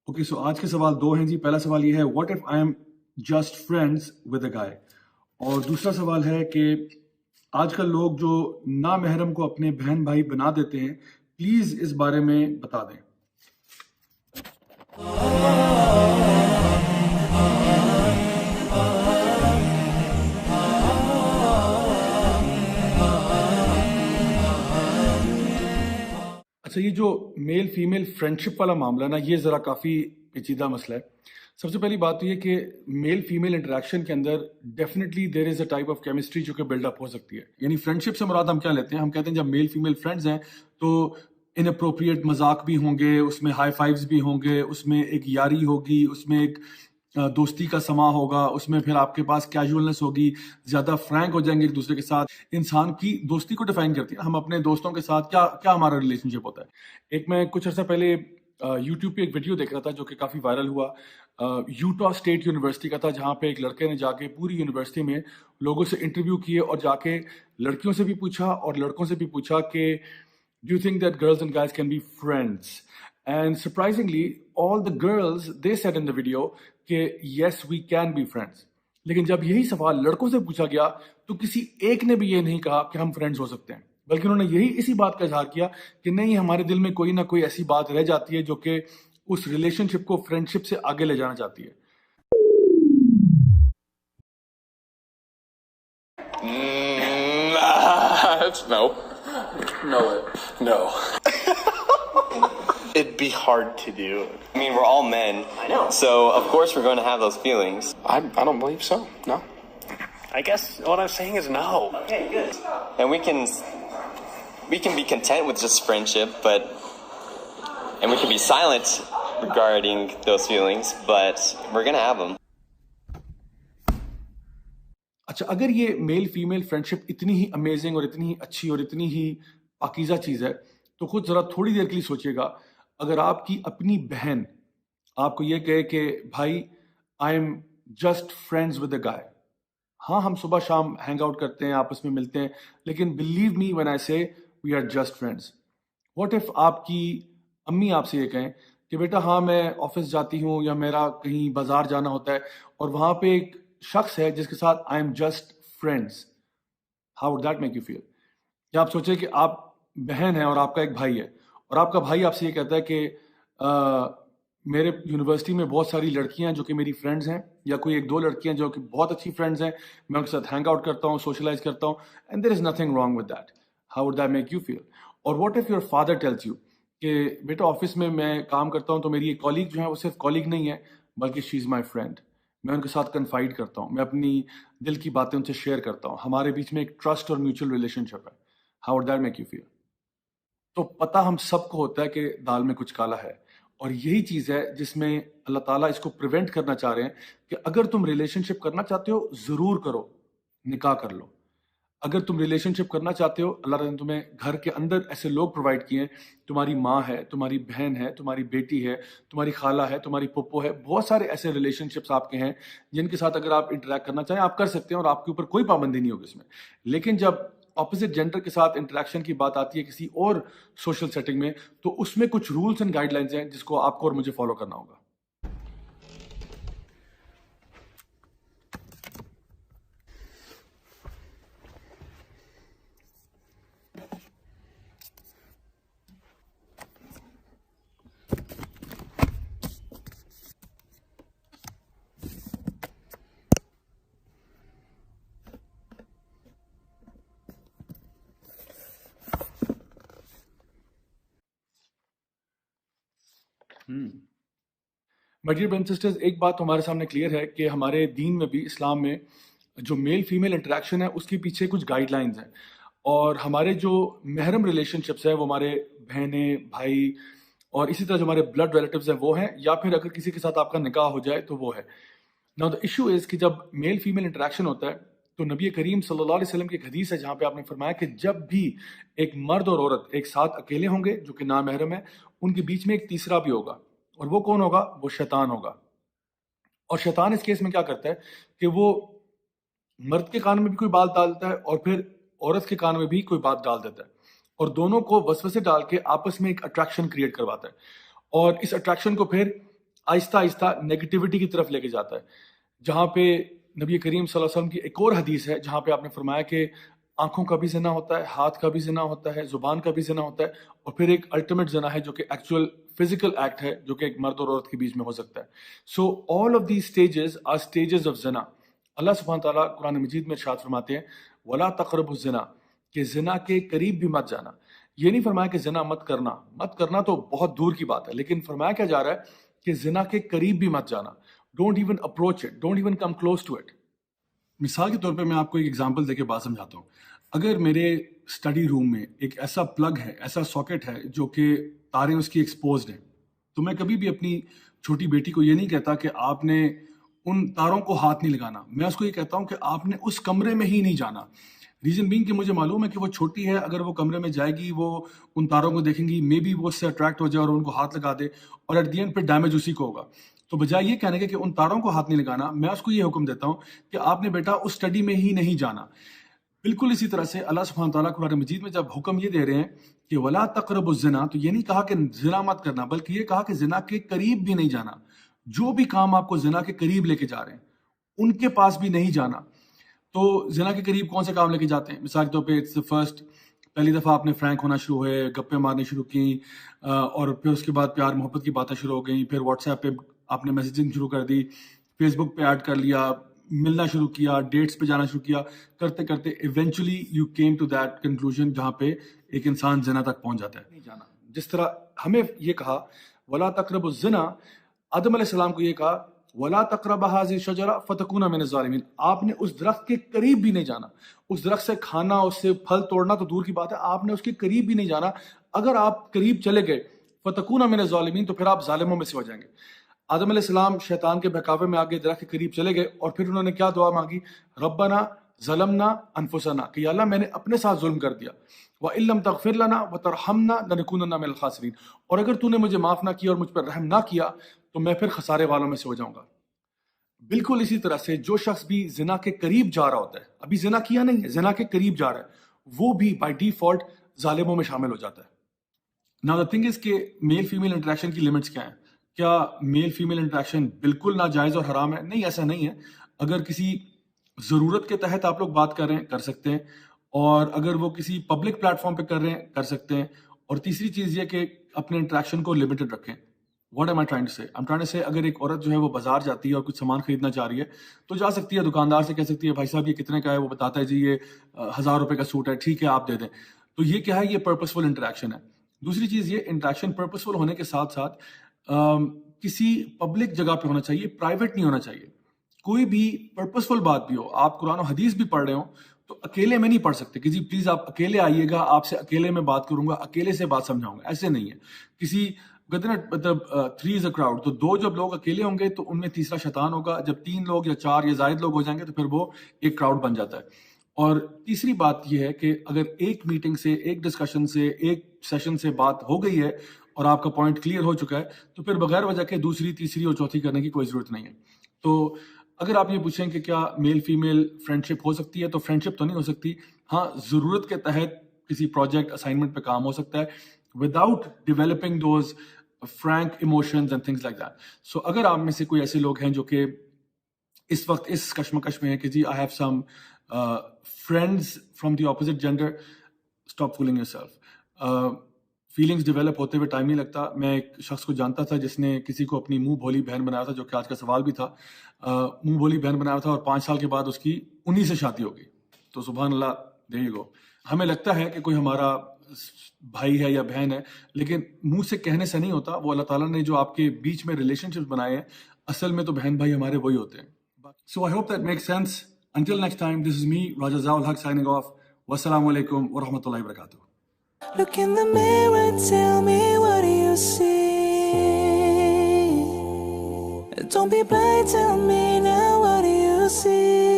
Okay so آج کے سوال دو ہیں جی. پہلا سوال یہ ہے what if I am just friends with a guy, اور دوسرا سوال ہے کہ آج کل لوگ جو نامحرم کو اپنے بہن بھائی بنا دیتے ہیں، پلیز اس بارے میں بتا دیں. اچھا، یہ جو میل فیمیل فرینڈشپ والا معاملہ نا، یہ ذرا کافی پیچیدہ مسئلہ ہے. سب سے پہلی بات تو یہ کہ میل فیمیل انٹریکشن کے اندر definitely there is a type of chemistry جو کہ بلڈ اپ ہو سکتی ہے. یعنی فرینڈشپ سے مراد ہم کیا لیتے ہیں؟ ہم کہتے ہیں جب میل فیمیل فرینڈز ہیں تو ان اپروپریٹ مذاق بھی ہوں گے، اس میں ہائی فائیوز بھی ہوں گے، اس میں ایک یاری ہوگی، اس میں ایک دوستی کا سما ہوگا، اس میں پھر آپ کے پاس کیجولنس ہوگی، زیادہ فرینک ہو جائیں گے ایک دوسرے کے ساتھ. انسان کی دوستی کو ڈیفائن کرتی ہے. ہم اپنے دوستوں کے ساتھ کیا ہمارا ریلیشن شپ ہوتا ہے. ایک میں کچھ عرصہ پہلے یوٹیوب پہ ایک ویڈیو دیکھ رہا تھا جو کہ کافی وائرل ہوا. یوٹا اسٹیٹ یونیورسٹی کا تھا، جہاں پہ ایک لڑکے نے جا کے پوری یونیورسٹی میں لوگوں سے انٹرویو کیے اور جا کے لڑکیوں سے بھی پوچھا اور لڑکوں سے بھی پوچھا کہ do you think that girls and guys can be friends. And surprisingly all the girls they said in the video کہ yes we can be friends. لیکن جب یہی سوال لڑکوں سے پوچھا گیا تو کسی ایک نے بھی یہ نہیں کہا کہ ہم فرینڈز ہو سکتے ہیں، بلکہ انہوں نے اسی بات کا اظہار کیا کہ نہیں، ہمارے دل میں کوئی نہ کوئی ایسی بات رہ جاتی ہے جو کہ اس ریلیشن شپ کو فرینڈ شپ سے آگے لے جانا چاہتی ہے. No. It'd be hard to do. I mean, we're all men. I know. So, of course, we're going to have those feelings. I don't believe so. No. I guess what I'm saying is no. Okay, good. And we can be content with just friendship, and we can be silent regarding those feelings, but we're going to have them. اچھا، اگر یہ male female friendship اتنی ہی amazing اور اتنی ہی اچھی اور اتنی ہی پاکیزہ چیز ہے تو خود ذرا تھوڑی دیر کے لیے سوچیے گا، اگر آپ کی اپنی بہن آپ کو یہ کہے کہ بھائی I am just friends with a guy. ہاں، ہم صبح شام ہینگ آؤٹ کرتے ہیں، آپس میں ملتے ہیں، لیکن believe me when I say we are just friends. What if آپ کی امی آپ سے یہ کہیں کہ بیٹا ہاں میں آفس جاتی ہوں یا میرا کہیں بازار جانا ہوتا ہے اور وہاں پہ ایک شخص ہے جس کے ساتھ I am just friends. How would that make you feel? یا آپ سوچیں کہ آپ بہن ہیں اور آپ کا ایک بھائی ہے اور آپ کا بھائی آپ سے یہ کہتا ہے کہ میرے یونیورسٹی میں بہت ساری لڑکیاں جو کہ میری فرینڈز ہیں، یا کوئی ایک دو لڑکیاں جو کہ بہت اچھی فرینڈز ہیں، میں ان کے ساتھ ہینگ آؤٹ کرتا ہوں، سوشلائز کرتا ہوں، and there is nothing wrong with that. How would that make you feel? اور what if your father tells you کہ بیٹا آفس میں کام کرتا ہوں تو میری ایک کالیگ جو ہے وہ صرف کالیگ نہیں ہے بلکہ شی از مائی فرینڈ. میں ان کے ساتھ کنفائڈ کرتا ہوں، میں اپنی دل کی باتیں ان سے شیئر کرتا ہوں، ہمارے بیچ میں ایک ٹرسٹ اور میوچل ریلیشن شپ ہے. How would that make you feel? تو پتہ ہم سب کو ہوتا ہے کہ دال میں کچھ کالا ہے، اور یہی چیز ہے جس میں اللہ تعالیٰ اس کو پریونٹ کرنا چاہ رہے ہیں کہ اگر تم ریلیشن شپ کرنا چاہتے ہو ضرور کرو، نکاح کر لو. اگر تم ریلیشن شپ کرنا چاہتے ہو، اللہ تعالیٰ نے تمہیں گھر کے اندر ایسے لوگ پرووائڈ کیے ہیں، تمہاری ماں ہے، تمہاری بہن ہے، تمہاری بیٹی ہے، تمہاری خالہ ہے، تمہاری پھپھو ہے، بہت سارے ایسے ریلیشن شپس آپ کے ہیں جن کے ساتھ اگر آپ انٹریکٹ کرنا چاہیں آپ کر سکتے ہیں اور آپ کے اوپر کوئی پابندی نہیں ہوگی اس میں. لیکن جب اپوزٹ جینڈر کے ساتھ انٹریکشن کی بات آتی ہے کسی اور سوشل سیٹنگ میں، تو اس میں کچھ رولس اینڈ گائیڈ لائنز ہیں جس کو آپ کو اور مجھے فالو کرنا ہوگا. My dear brothers and sisters, ایک بات ہمارے سامنے کلیئر ہے کہ ہمارے دین میں بھی، اسلام میں، جو میل فیمیل انٹریکشن ہے اس کے پیچھے کچھ گائیڈ لائنز ہیں، اور ہمارے جو محرم ریلیشن شپس ہیں وہ ہمارے بہنیں، بھائی اور اسی طرح جو ہمارے بلڈ ریلیٹیوز ہیں وہ ہیں، یا پھر اگر کسی کے ساتھ آپ کا نکاح ہو جائے تو وہ ہے. ناؤ دا ایشو از کہ جب میل فیمیل انٹریکشن ہوتا ہے تو نبی کریم صلی اللہ علیہ وسلم کی ایک حدیث ہے جہاں پہ آپ نے فرمایا کہ جب بھی ایک مرد اور عورت ایک ساتھ اکیلے ہوں گے جو کہ نامحرم ہے، ان کے بیچ میں ایک تیسرا بھی ہوگا، اور وہ کون ہوگا؟ وہ شیطان ہوگا. اور شیطان اس کیس میں کیا کرتا ہے کہ وہ مرد کے کان میں بھی کوئی بات ڈالتا ہے اور پھر عورت کے کان میں بھی کوئی بات ڈال دیتا ہے، اور دونوں کو وسوسے ڈال کے آپس میں ایک اٹریکشن کریٹ کرواتا ہے، اور اس اٹریکشن کو پھر آہستہ آہستہ نیگیٹیوٹی کی طرف لے کے جاتا ہے. جہاں پہ نبی کریم صلی اللہ علیہ وسلم کی ایک اور حدیث ہے جہاں پہ آپ نے فرمایا کہ آنکھوں کا بھی زنا ہوتا ہے, ہاتھ کا بھی زنا ہوتا ہے, زبان کا بھی زنا ہوتا ہے, اور پھر ایک الٹیمیٹ زنا ہے جو کہ ایکچوئل فزیکل ایکٹ ہے جو کہ ایک مرد اور عورت کے بیچ میں ہو سکتا ہے. So all of these stages are stages of زنا. اللہ سبحانہ تعالیٰ قرآن مجید میں ارشاد فرماتے ہیں ولا تقربوا الزنا, کہ زنا کے قریب بھی مت جانا. یہ نہیں فرمایا کہ زنا مت کرنا تو بہت دور کی بات ہے, لیکن فرمایا کیا جا رہا ہے کہ زنا کے قریب بھی مت جانا. Don't even approach it, don't even come close to it. مثال کے طور پہ میں آپ کو ایک ایگزامپل دے کے بات سمجھاتا ہوں. اگر میرے اسٹڈی روم میں ایک ایسا پلگ ہے, ایسا ساکٹ ہے جو کہ تاریں اس کی ایکسپوزڈ ہیں, تو میں کبھی بھی اپنی چھوٹی بیٹی کو یہ نہیں کہتا کہ آپ نے ان تاروں کو ہاتھ نہیں لگانا. میں اس کو یہ کہتا ہوں کہ آپ نے اس کمرے میں ہی نہیں جانا. ریزن بینگ کہ مجھے معلوم ہے کہ وہ چھوٹی ہے, اگر وہ کمرے میں جائے گی وہ ان تاروں کو دیکھیں گی, مے بی وہ اس سے اٹریکٹ ہو جائے اور ان کو ہاتھ لگا دے, اور ایٹ دی اینڈ پہ ڈیمیج اسی کو ہوگا. تو بجائے یہ کہنے کے کہ ان تاروں کو ہاتھ نہیں لگانا, میں اس کو یہ حکم دیتا ہوں کہ آپ نے بیٹا اس اسٹڈی میں ہی نہیں جانا. بالکل اسی طرح سے اللہ سبحانہ تعالیٰ قرآن مجید میں جب حکم یہ دے رہے ہیں کہ ولا تقربوا الزنا, تو یہ نہیں کہا کہ زنا مت کرنا, بلکہ یہ کہا کہ زنا کے قریب بھی نہیں جانا. جو بھی کام آپ کو زنا کے قریب لے کے جا رہے ہیں ان کے پاس بھی نہیں جانا. تو زنا کے قریب کون سے کام لے کے جاتے ہیں؟ مثال کے طور پہ اٹس فرسٹ, پہلی دفعہ آپ نے فرینک ہونا شروع ہوئے, گپے مارنے شروع کی, اور پھر اس کے بعد پیار محبت کی باتیں شروع ہو گئیں, پھر واٹس ایپ پہ آپ نے میسیجنگ شروع کر دی, فیس بک پہ ایڈ کر لیا, ملنا شروع کیا, ڈیٹس پہ جانا شروع کیا, کرتے کرتے eventually you came to that conclusion جہاں پہ ایک انسان زنا تک پہنچ جاتا ہے. نہیں جانا. جس طرح ہمیں یہ کہا ولا تقربوا الزنا, آدم علیہ السلام کو یہ کہا ولا تقربوا هذه الشجرة فتكونا من الظالمين, آپ نے اس درخت کے قریب بھی نہیں جانا. اس درخت سے کھانا, اس سے پھل توڑنا تو دور کی بات ہے, آپ نے اس کے قریب بھی نہیں جانا. اگر آپ قریب چلے گئے فتكونا من الظالمين, تو پھر آپ ظالموں میں سے ہو جائیں گے. آدم علیہ السلام شیطان کے بہکاوے میں آگے درخت کے قریب چلے گئے, اور پھر انہوں نے کیا دعا مانگی, ربنا ظلمنا انفسنا, کہ یا اللہ میں نے اپنے ساتھ ظلم کر دیا, وَإِن لَّمْ تَغْفِرْ لَنَا وَتَرْحَمْنَا لَنَكُونَنَّ مِنَ الْخَاسِرِينَ, اور اگر تو نے مجھے معاف نہ کیا اور مجھ پر رحم نہ کیا تو میں پھر خسارے والوں میں سے ہو جاؤں گا. بالکل اسی طرح سے جو شخص بھی زنا کے قریب جا رہا ہوتا ہے, ابھی زنا کیا نہیں ہے, زنا کے قریب جا رہا ہے, وہ بھی بائی ڈیفالٹ ظالموں میں شامل ہو جاتا ہے. Now the thing is کہ میل فیمیل انٹریکشن کی لمٹس کیا ہیں؟ کیا میل فیمیل انٹریکشن بالکل ناجائز اور حرام ہے؟ نہیں, ایسا نہیں ہے. اگر کسی ضرورت کے تحت آپ لوگ بات کر رہے ہیں, کر سکتے ہیں, اور اگر وہ کسی پبلک پلیٹ فارم پہ کر رہے ہیں, کر سکتے ہیں. اور تیسری چیز یہ کہ اپنے انٹریکشن کو لمیٹڈ رکھیں. What am I trying to say? I'm trying to say اگر ایک عورت جو ہے وہ بازار جاتی ہے اور کچھ سامان خریدنا چاہ رہی ہے تو جا سکتی ہے, دکاندار سے کہہ سکتی ہے بھائی صاحب یہ کتنے کا ہے, وہ بتاتا ہے جی یہ 1000 روپے کا سوٹ ہے, ٹھیک ہے آپ دے دیں. تو یہ کیا ہے, یہ پرپسفل انٹریکشن ہے. دوسری چیز یہ انٹریکشن پرپسفل ہونے کے ساتھ ساتھ کسی پبلک جگہ پہ ہونا چاہیے, پرائیویٹ نہیں ہونا چاہیے. کوئی بھی پرپسفل بات بھی ہو, آپ قرآن و حدیث بھی پڑھ رہے ہوں تو اکیلے میں نہیں پڑھ سکتے کہ جی پلیز آپ اکیلے آئیے گا, آپ سے اکیلے میں بات کروں گا, اکیلے سے بات سمجھاؤں گا, ایسے نہیں ہے. کسی کہتے نا مطلب 3 از اے کراؤڈ, تو 2 جب لوگ اکیلے ہوں گے تو ان میں تیسرا شیطان ہوگا. جب 3 لوگ یا 4 یا زائد لوگ ہو جائیں گے تو پھر وہ ایک کراؤڈ بن جاتا ہے. اور تیسری بات یہ ہے کہ اگر ایک میٹنگ سے, ایک ڈسکشن سے, ایک سیشن سے بات ہو گئی ہے اور آپ کا پوائنٹ کلیئر ہو چکا ہے تو پھر بغیر وجہ کے دوسری, تیسری اور چوتھی کرنے کی کوئی ضرورت نہیں ہے. تو اگر آپ یہ پوچھیں کہ کیا میل فیمیل فرینڈ شپ ہو سکتی ہے, تو فرینڈ شپ تو نہیں ہو سکتی. ہاں, ضرورت کے تحت کسی پروجیکٹ اسائنمنٹ پہ کام ہو سکتا ہے without developing those frank emotions and things like that. So اگر آپ میں سے کوئی ایسے لوگ ہیں جو کہ اس وقت اس کشمکش میں ہیں کہ جی I have some friends from the opposite gender, stop fooling yourself. Feelings develop ہوتے ہوئے ٹائم نہیں لگتا. میں ایک شخص کو جانتا تھا جس نے کسی کو اپنی منہ بھولی بہن بنایا تھا, جو کہ آج کا سوال بھی تھا. منہ بھولی بہن بنایا تھا اور 5 سال کے بعد اس کی 19 سے شادی ہو گئی. تو سبحان اللہ, there you go. ہمیں لگتا ہے کہ کوئی ہمارا بھائی ہے یا بہن ہے, لیکن منہ سے کہنے سے نہیں ہوتا. وہ اللہ تعالیٰ نے جو آپ کے بیچ میں ریلیشن شپس بنائے ہیں, اصل میں تو بہن بھائی ہمارے وہی ہوتے ہیں. So I hope that makes sense. Until next time, this is me, Raja Zaul Haq, signing off. Wassalamu alaikum wa rahmatullahi wa barakatuh. Look in the mirror, tell me what do you see? Don't be blind, tell me now what do you see?